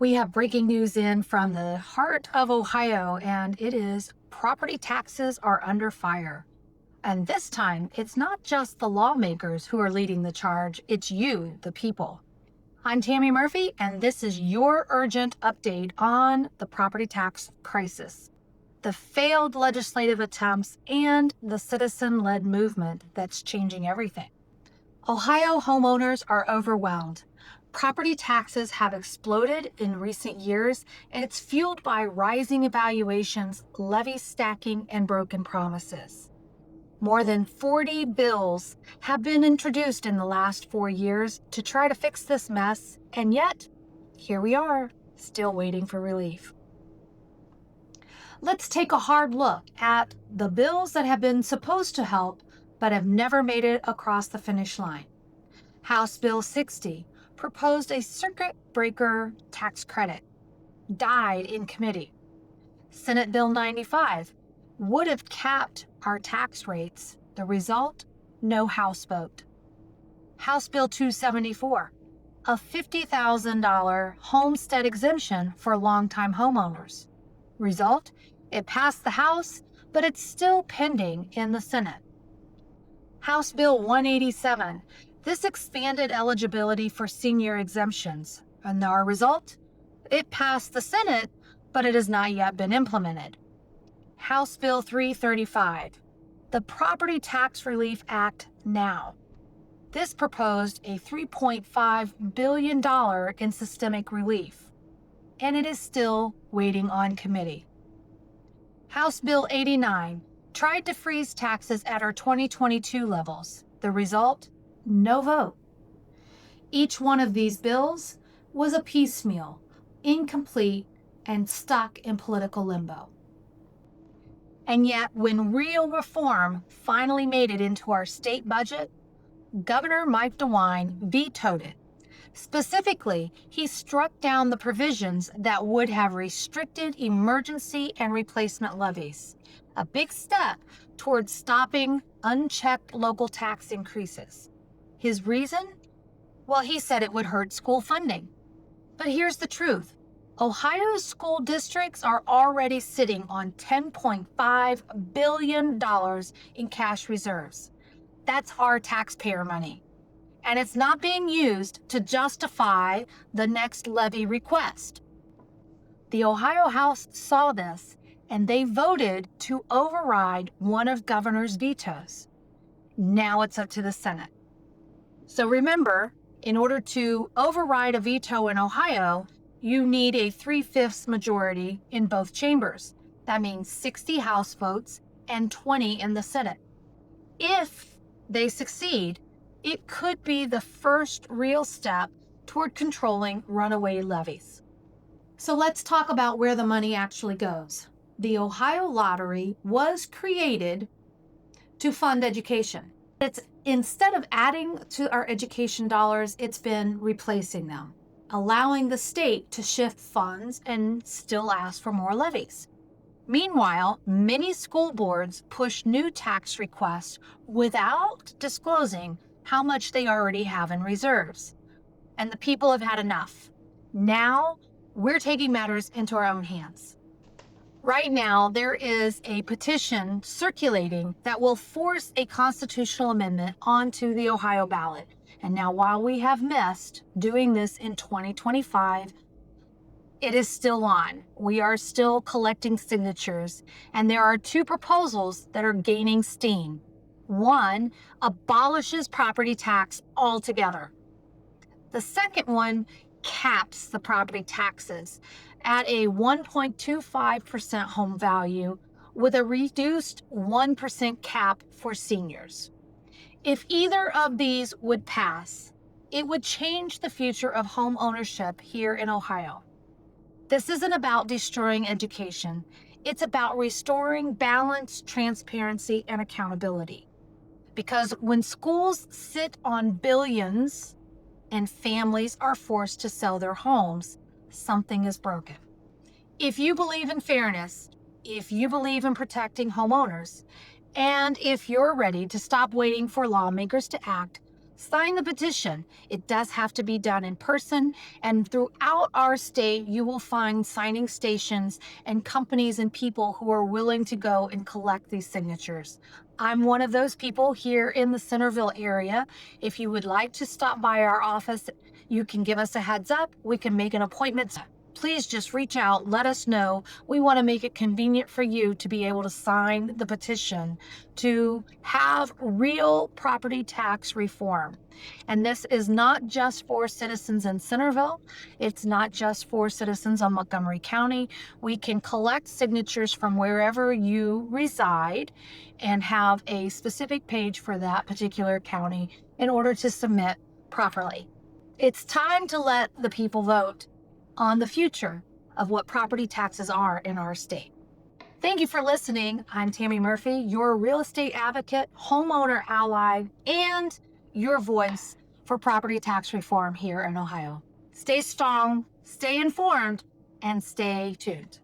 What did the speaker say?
We have breaking news in from the heart of Ohio, and it is property taxes are under fire. And this time, it's not just the lawmakers who are leading the charge, it's you, the people. I'm Tammy Murphy, and this is your urgent update on the property tax crisis, the failed legislative attempts, and the citizen-led movement that's changing everything. Ohio homeowners are overwhelmed. Property taxes have exploded in recent years, and it's fueled by rising evaluations, levy stacking, and broken promises. More than 40 bills have been introduced in the last 4 years to try to fix this mess, and yet, here we are, still waiting for relief. Let's take a hard look at the bills that have been supposed to help but have never made it across the finish line. House Bill 60 proposed a circuit breaker tax credit, died in committee. Senate Bill 95 would have capped our tax rates. The result, no House vote. House Bill 274, a $50,000 homestead exemption for longtime homeowners. Result, it passed the House, but it's still pending in the Senate. House Bill 187, this expanded eligibility for senior exemptions. And our result? It passed the Senate, but it has not yet been implemented. House Bill 335, the Property Tax Relief Act now. This proposed a $3.5 billion in systemic relief, and it is still waiting on committee. House Bill 89 tried to freeze taxes at our 2022 levels. The result? No vote. Each one of these bills was a piecemeal, incomplete, and stuck in political limbo. And yet, when real reform finally made it into our state budget, Governor Mike DeWine vetoed it. Specifically, he struck down the provisions that would have restricted emergency and replacement levies, a big step towards stopping unchecked local tax increases. His reason? Well, he said it would hurt school funding. But here's the truth. Ohio's school districts are already sitting on $10.5 billion in cash reserves. That's our taxpayer money. And it's not being used to justify the next levy request. The Ohio House saw this, and they voted to override one of Governor's vetoes. Now it's up to the Senate. So remember, in order to override a veto in Ohio, you need a 3/5 majority in both chambers. That means 60 House votes and 20 in the Senate. If they succeed, it could be the first real step toward controlling runaway levies. So let's talk about where the money actually goes. The Ohio Lottery was created to fund education. Instead of adding to our education dollars, it's been replacing them, allowing the state to shift funds and still ask for more levies. Meanwhile, many school boards push new tax requests without disclosing how much they already have in reserves. And the people have had enough. Now, we're taking matters into our own hands. Right now, there is a petition circulating that will force a constitutional amendment onto the Ohio ballot. And now, while we have missed doing this in 2025, it is still on. We are still collecting signatures, and there are two proposals that are gaining steam. One abolishes property tax altogether. The second one caps the property taxes at a 1.25% home value with a reduced 1% cap for seniors. If either of these would pass, it would change the future of home ownership here in Ohio. This isn't about destroying education. It's about restoring balance, transparency, and accountability. Because when schools sit on billions and families are forced to sell their homes, something is broken. If you believe in fairness, if you believe in protecting homeowners, and if you're ready to stop waiting for lawmakers to act, sign the petition. It does have to be done in person, and throughout our state, you will find signing stations and companies and people who are willing to go and collect these signatures. I'm one of those people here in the Centerville area. If you would like to stop by our office, you can give us a heads up. We can make an appointment. Please just reach out, let us know. We want to make it convenient for you to be able to sign the petition to have real property tax reform. And this is not just for citizens in Centerville. It's not just for citizens on Montgomery County. We can collect signatures from wherever you reside and have a specific page for that particular county in order to submit properly. It's time to let the people vote on the future of what property taxes are in our state. Thank you for listening. I'm Tammy Murphy, your real estate advocate, homeowner ally, and your voice for property tax reform here in Ohio. Stay strong, stay informed, and stay tuned.